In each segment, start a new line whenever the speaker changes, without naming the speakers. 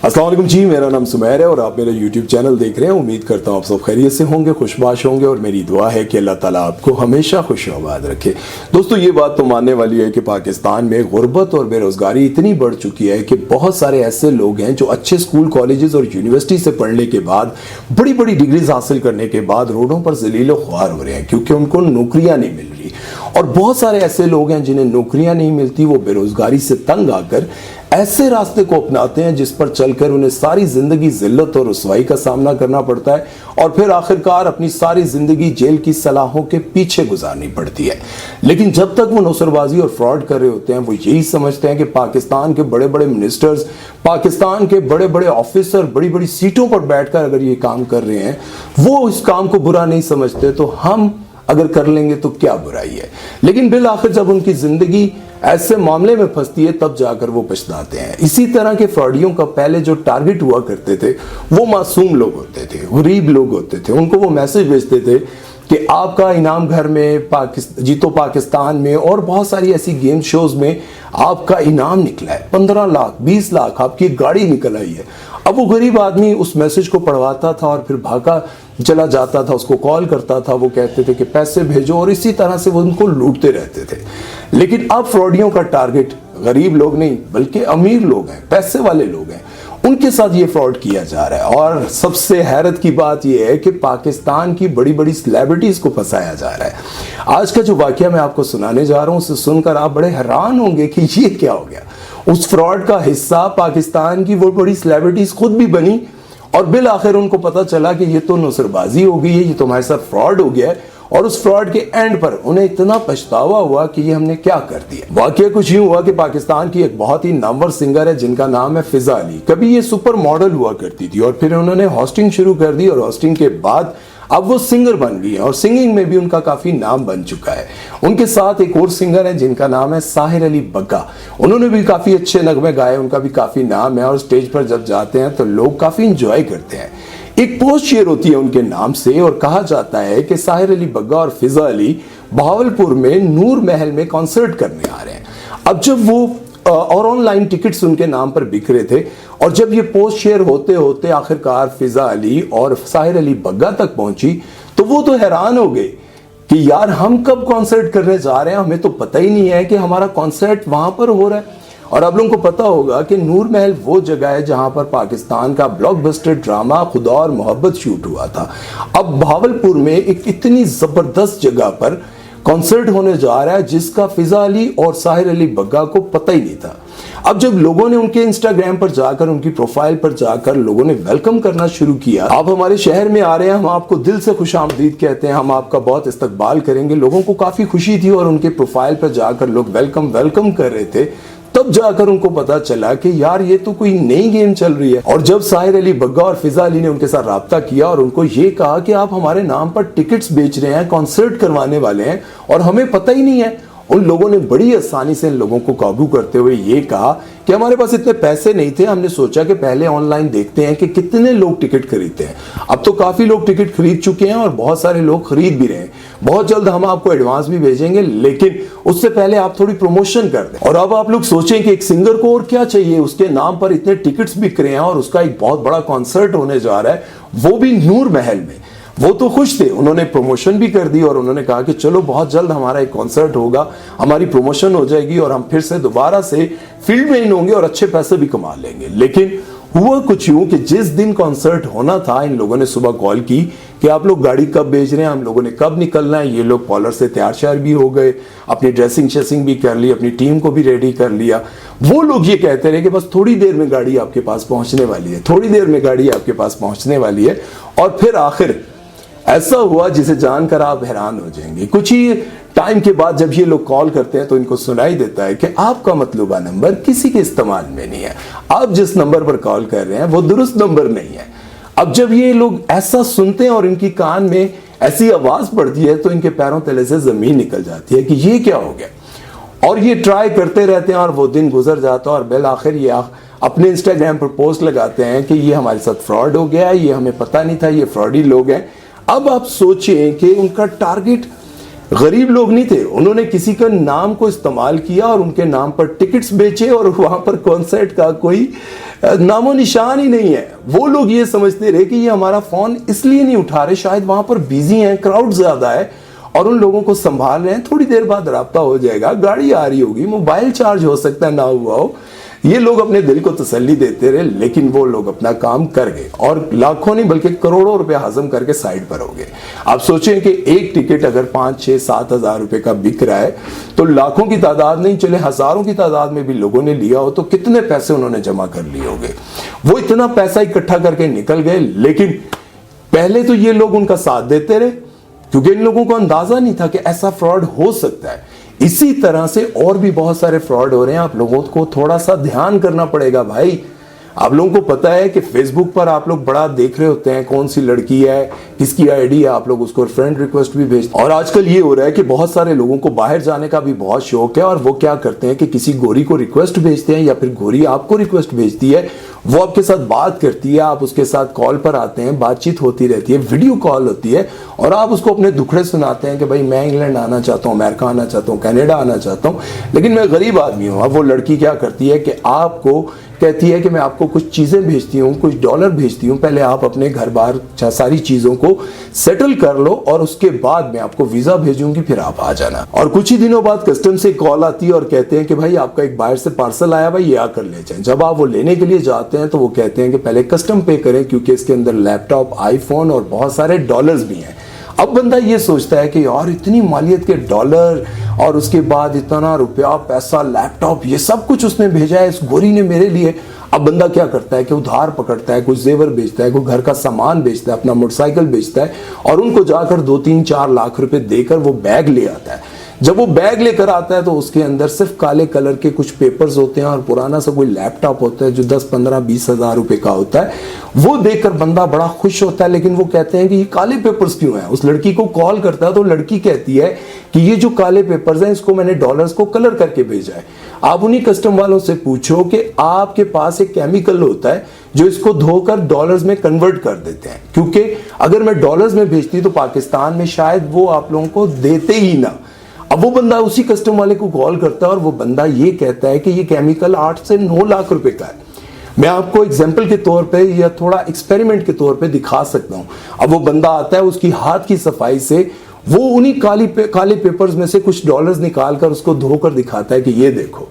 अस्सलाम वालेकुम जी, मेरा नाम सुमैर है और आप मेरा YouTube चैनल देख रहे हैं। उम्मीद करता हूँ आप सब खैरियत से होंगे, खुशबाश होंगे और मेरी दुआ है कि अल्लाह ताला आपको हमेशा खुश आबाद रखे। दोस्तों, ये बात तो मानने वाली है कि पाकिस्तान में गुर्बत और बेरोज़गारी इतनी बढ़ चुकी है कि बहुत सारे ऐसे लोग हैं जो अच्छे स्कूल, कॉलेजेस और यूनिवर्सिटी से पढ़ने के बाद, बड़ी बड़ी डिग्रीज हासिल करने के बाद रोडों पर ज़लील व ख्वार हो रहे हैं क्योंकि उनको नौकरियाँ नहीं मिल रही। और बहुत सारे ऐसे लोग हैं जिन्हें नौकरियाँ नहीं मिलती, वो बेरोज़गारी से तंग आकर ऐसे रास्ते को अपनाते हैं जिस पर चलकर उन्हें सारी जिंदगी जिल्लत और रुसवाई का सामना करना पड़ता है और फिर आखिरकार अपनी सारी जिंदगी जेल की सलाहों के पीछे गुजारनी पड़ती है। लेकिन जब तक वो नौसरबाजी और फ्रॉड कर रहे होते हैं, वो यही समझते हैं कि पाकिस्तान के बड़े बड़े मिनिस्टर्स, पाकिस्तान के बड़े बड़े ऑफिसर बड़ी बड़ी सीटों पर बैठकर अगर ये काम कर रहे हैं, वो इस काम को बुरा नहीं समझते, तो हम अगर कर लेंगे तो क्या बुराई है। लेकिन बिल आखिर जब उनकी जिंदगी ऐसे मामले में फंसती है तब जाकर वो पछताते हैं। इसी तरह के फ्रॉडियों का पहले जो टारगेट हुआ करते थे वो मासूम लोग होते थे, गरीब लोग होते थे। उनको वो मैसेज भेजते थे कि आपका इनाम घर में, जीतो पाकिस्तान में और बहुत सारी ऐसी गेम शोज में आपका इनाम निकला है, 15 लाख 20 लाख आपकी गाड़ी निकल आई है। अब वो गरीब आदमी उस मैसेज को पढ़वाता था और फिर भागा चला जाता था, उसको कॉल करता था, वो कहते थे कि पैसे भेजो, और इसी तरह से वो उनको लूटते रहते थे। लेकिन अब फ्रॉडियों का टारगेट गरीब लोग नहीं बल्कि अमीर लोग हैं, पैसे वाले लोग हैं, उनके साथ ये फ्रॉड किया जा रहा है। और सबसे हैरत की बात यह है कि पाकिस्तान की बड़ी बड़ी सेलिब्रिटीज को फंसाया जा रहा है। आज का जो वाकया मैं आपको सुनाने जा रहा हूं, उसे सुनकर आप बड़े हैरान होंगे कि ये क्या हो गया। उस फ्रॉड का हिस्सा पाकिस्तान की वो बड़ी सेलिब्रिटीज खुद भी बनी और बिल आखिर उनको पता चला कि ये तो नौसरबाजी हो गई है, ये तो हमारे साथ फ्रॉड हो गया है। और उस फ्रॉड के एंड पर उन्हें इतना पछतावा हुआ कि ये हमने क्या कर दिया। वाकया कुछ यूं हुआ कि पाकिस्तान की एक बहुत ही नामवर सिंगर है जिनका नाम है फिजा अली। कभी ये सुपर मॉडल हुआ करती थी और फिर उन्होंने होस्टिंग शुरू कर दी और होस्टिंग के बाद अब वो सिंगर बन गई है और सिंगिंग में भी उनका काफी नाम बन चुका है। उनके साथ एक और सिंगर है जिनका नाम है साहिर अली बग्गा। उन्होंने भी काफी अच्छे नगमे गाए, उनका भी काफी नाम है और स्टेज पर जब जाते हैं तो लोग काफी इंजॉय करते हैं। एक पोस्ट शेयर होती है उनके नाम से और कहा जाता है कि साहिर अली बग्गा और फिजा अली बहावलपुर में नूर महल में कॉन्सर्ट करने आ रहे हैं। अब जब वो और ऑनलाइन टिकट्स उनके नाम पर बिक रहे थे और जब ये पोस्ट शेयर होते होते आखिरकार फिजा अली और साहिर अली बग्गा तक पहुंची तो वो तो हैरान हो गए कि यार हम कब कॉन्सर्ट करने जा रहे हैं, हमें तो पता ही नहीं है कि हमारा कॉन्सर्ट वहां पर हो रहा है। और आप लोगों को पता होगा कि नूर महल वो जगह है जहां पर पाकिस्तान का ब्लॉकबस्टर ड्रामा खुदा और मोहब्बत शूट हुआ था। अब भावलपुर में एक इतनी जबरदस्त जगह पर कॉन्सर्ट होने जा रहा है जिसका फिजा अली और साहिर अली बग्गा को पता ही नहीं था। अब जब लोगों ने उनके इंस्टाग्राम पर जाकर, उनकी प्रोफाइल पर जाकर लोगों ने वेलकम करना शुरू किया, आप हमारे शहर में आ रहे हैं, हम आपको दिल से खुशामदीद कहते हैं, हम आपका बहुत इस्तकबाल करेंगे, लोगों को काफी खुशी थी और उनके प्रोफाइल पर जाकर लोग वेलकम वेलकम कर रहे थे। तब जाकर उनको पता चला कि यार ये तो कोई नई गेम चल रही है। और जब साहिर अली बग्गा और फिजा अली ने उनके साथ राब्ता किया और उनको ये कहा कि आप हमारे नाम पर टिकट्स बेच रहे हैं, कॉन्सर्ट करवाने वाले हैं और हमें पता ही नहीं है, उन लोगों ने बड़ी आसानी से इन लोगों को काबू करते हुए ये कहा कि हमारे पास इतने पैसे नहीं थे, हमने सोचा कि पहले ऑनलाइन देखते हैं कि कितने लोग टिकट खरीदते हैं। अब तो काफी लोग टिकट खरीद चुके हैं और बहुत सारे लोग खरीद भी रहे हैं। बहुत जल्द हम आपको एडवांस भी भेजेंगे, लेकिन उससे पहले आप थोड़ी प्रमोशन कर दें। और अब आप लोग सोचें कि एक सिंगर को और क्या चाहिए, उसके नाम पर इतने टिकट्स बिक रहे हैं और उसका एक बहुत बड़ा कॉन्सर्ट होने जा रहा है, वो भी नूर महल में। वो तो खुश थे, उन्होंने प्रमोशन भी कर दी और उन्होंने कहा कि चलो बहुत जल्द हमारा एक कॉन्सर्ट होगा, हमारी प्रमोशन हो जाएगी और हम फिर से दोबारा से फील्ड में इन होंगे और अच्छे पैसे भी कमा लेंगे। लेकिन हुआ कुछ यूं कि जिस दिन कॉन्सर्ट होना था, इन लोगों ने सुबह कॉल की कि आप लोग गाड़ी कब भेज रहे हैं, हम लोगों ने कब निकलना है। ये लोग कॉलर से तैयार श्यार भी हो गए, अपनी ड्रेसिंग शेसिंग भी कर ली, अपनी टीम को भी रेडी कर लिया। वो लोग ये कहते रहे कि बस थोड़ी देर में गाड़ी आपके पास पहुंचने वाली है, थोड़ी देर में गाड़ी आपके पास पहुंचने वाली है। और फिर आखिर ऐसा हुआ जिसे जानकर आप हैरान हो जाएंगे। कुछ ही टाइम के बाद जब ये लोग कॉल करते हैं तो इनको सुनाई देता है कि आपका मतलूबा नंबर किसी के इस्तेमाल में नहीं है, आप जिस नंबर पर कॉल कर रहे हैं वो दुरुस्त नंबर नहीं है। अब जब ये लोग ऐसा सुनते हैं और इनकी कान में ऐसी आवाज पड़ती है तो इनके पैरों तले से जमीन निकल जाती है कि ये क्या हो गया। और ये ट्राई करते रहते हैं और वो दिन गुजर जाता है और बिल आखिर ये अपने इंस्टाग्राम पर पोस्ट लगाते हैं कि ये हमारे साथ फ्रॉड हो गया है, ये हमें पता नहीं था, ये फ्रॉडी लोग हैं। अब आप सोचें कि उनका टारगेट गरीब लोग नहीं थे, उन्होंने किसी का नाम को इस्तेमाल किया और उनके नाम पर टिकट्स बेचे और वहां पर कॉन्सर्ट का कोई नामो निशान ही नहीं है। वो लोग ये समझते रहे कि ये हमारा फोन इसलिए नहीं उठा रहे, शायद वहां पर बिजी हैं, क्राउड ज्यादा है और उन लोगों को संभाल रहे हैं, थोड़ी देर बाद राब्ता हो जाएगा, गाड़ी आ रही होगी, मोबाइल चार्ज हो सकता है ना हुआ हो। ये लोग अपने दिल को तसल्ली देते रहे, लेकिन वो लोग अपना काम कर गए और लाखों नहीं बल्कि करोड़ों रुपए हजम करके साइड पर हो गए। आप सोचें कि एक टिकट अगर 5, 6, 7 हजार रुपए का बिक रहा है तो लाखों की तादाद नहीं चले हजारों की तादाद में भी लोगों ने लिया हो तो कितने पैसे उन्होंने जमा कर लिए होंगे। वो इतना पैसा इकट्ठा करके निकल गए, लेकिन पहले तो ये लोग उनका साथ देते रहे क्योंकि इन लोगों को अंदाजा नहीं था कि ऐसा फ्रॉड हो सकता है। इसी तरह से और भी बहुत सारे फ्रॉड हो रहे हैं, आप लोगों को थोड़ा सा ध्यान करना पड़ेगा भाई। आप लोगों को पता है कि फेसबुक पर आप लोग बड़ा देख रहे होते हैं कौन सी लड़की है, किसकी आईडी है, आप लोग उसको फ्रेंड रिक्वेस्ट भी भेजते हैं। और आजकल ये हो रहा है कि बहुत सारे लोगों को बाहर जाने का भी बहुत शौक है और वो क्या करते हैं कि किसी गोरी को रिक्वेस्ट भेजते हैं या फिर गोरी आपको रिक्वेस्ट भेजती है, वो आपके साथ बात करती है, आप उसके साथ कॉल पर आते हैं, बातचीत होती रहती है, वीडियो कॉल होती है और आप उसको अपने दुखड़े सुनाते हैं कि भाई मैं इंग्लैंड आना चाहता हूँ, अमेरिका आना चाहता हूँ, कनाडा आना चाहता हूँ, लेकिन मैं गरीब आदमी हूँ। अब वो लड़की क्या करती है कि आपको कहती है कि मैं आपको कुछ चीजें भेजती हूँ, कुछ डॉलर भेजती हूँ, पहले आप अपने घर बार सारी चीजों को सेटल कर लो और उसके बाद मैं आपको वीजा भेजूंगी, फिर आप आ जाना। और कुछ ही दिनों बाद कस्टम से कॉल आती है और कहते हैं कि भाई आपका एक बाहर से पार्सल आया, भाई ये आकर ले जाएं। जब आप वो लेने के लिए जाते हैं तो वो कहते हैं कि पहले कस्टम पे करें क्योंकि इसके अंदर लैपटॉप, आईफोन और बहुत सारे डॉलर्स भी हैं। अब बंदा ये सोचता है कि यार इतनी मालियत के डॉलर और उसके बाद इतना रुपया, पैसा, लैपटॉप, ये सब कुछ उसने भेजा है इस गोरी ने मेरे लिए। अब बंदा क्या करता है कि उधार पकड़ता है, कुछ जेवर बेचता है, कोई घर का सामान बेचता है, अपना मोटरसाइकिल बेचता है और उनको जाकर 2, 3, 4 लाख रुपए देकर वो बैग ले आता है। जब वो बैग लेकर आता है तो उसके अंदर सिर्फ काले कलर के कुछ पेपर्स होते हैं और पुराना सा कोई लैपटॉप होता है जो 10, 15, 20 हजार रुपए का होता है। वो देखकर बंदा बड़ा खुश होता है, लेकिन वो कहते हैं कि ये काले पेपर्स क्यों हैं। उस लड़की को कॉल करता है तो लड़की कहती है कि ये जो काले पेपर्स हैं इसको मैंने डॉलर्स को कलर करके भेजा है। आप उन्हीं कस्टम वालों से पूछो कि आपके पास एक केमिकल होता है जो इसको धोकर डॉलर्स में कन्वर्ट कर देते हैं, क्योंकि अगर मैं डॉलर्स में भेजती तो पाकिस्तान में शायद वो आप लोगों को देते ही ना। अब वो बंदा उसी कस्टम वाले को कॉल करता है और वो बंदा ये कहता है कि ये केमिकल 8 से 9 लाख रुपए का है। मैं आपको एग्जाम्पल के तौर पे या थोड़ा एक्सपेरिमेंट के तौर पे दिखा सकता हूं। अब वो बंदा आता है, उसकी हाथ की सफाई से वो उन्हीं काले पेपर्स में से कुछ डॉलर्स निकाल कर उसको धोकर दिखाता है कि ये देखो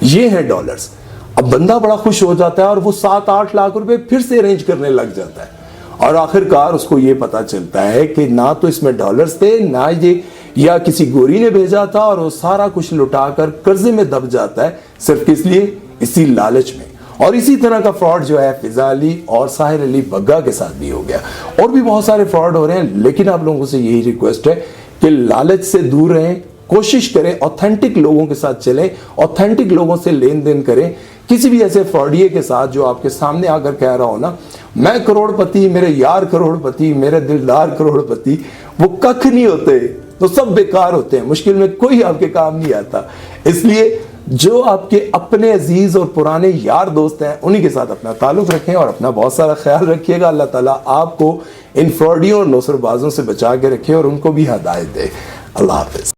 ये हैं डॉलर्स। अब बंदा बड़ा खुश हो जाता है और वो 7-8 लाख रुपए फिर से अरेंज करने लग जाता है और आखिरकार उसको ये पता चलता है कि ना तो इसमें डॉलर्स थे, ना ये या किसी गोरी ने भेजा था, और वो सारा कुछ लुटाकर कर्जे में दब जाता है, सिर्फ किस लिए, इसी लालच में। और इसी तरह का फ्रॉड जो है फिजा अली और साहिर अली बग्गा के साथ भी हो गया। और भी बहुत सारे फ्रॉड हो रहे हैं, लेकिन आप लोगों से यही रिक्वेस्ट है कि लालच से दूर रहें, कोशिश करें ऑथेंटिक लोगों के साथ चलें, ऑथेंटिक लोगों से लेन देन करें। किसी भी ऐसे फ्रॉडिये के साथ जो आपके सामने आकर कह रहा हो ना मैं करोड़पति, मेरे यार करोड़पति, मेरे दिलदार करोड़पति, वो कख नहीं होते, तो सब बेकार होते हैं, मुश्किल में कोई आपके काम नहीं आता। इसलिए जो आपके अपने अजीज और पुराने यार दोस्त हैं उन्हीं के साथ अपना ताल्लुक रखें और अपना बहुत सारा ख्याल रखिएगा। अल्लाह ताला आपको इन फ्रॉडियों और नौसरबाजों से बचा के रखे और उनको भी हिदायत दे। अल्लाह हाफिज।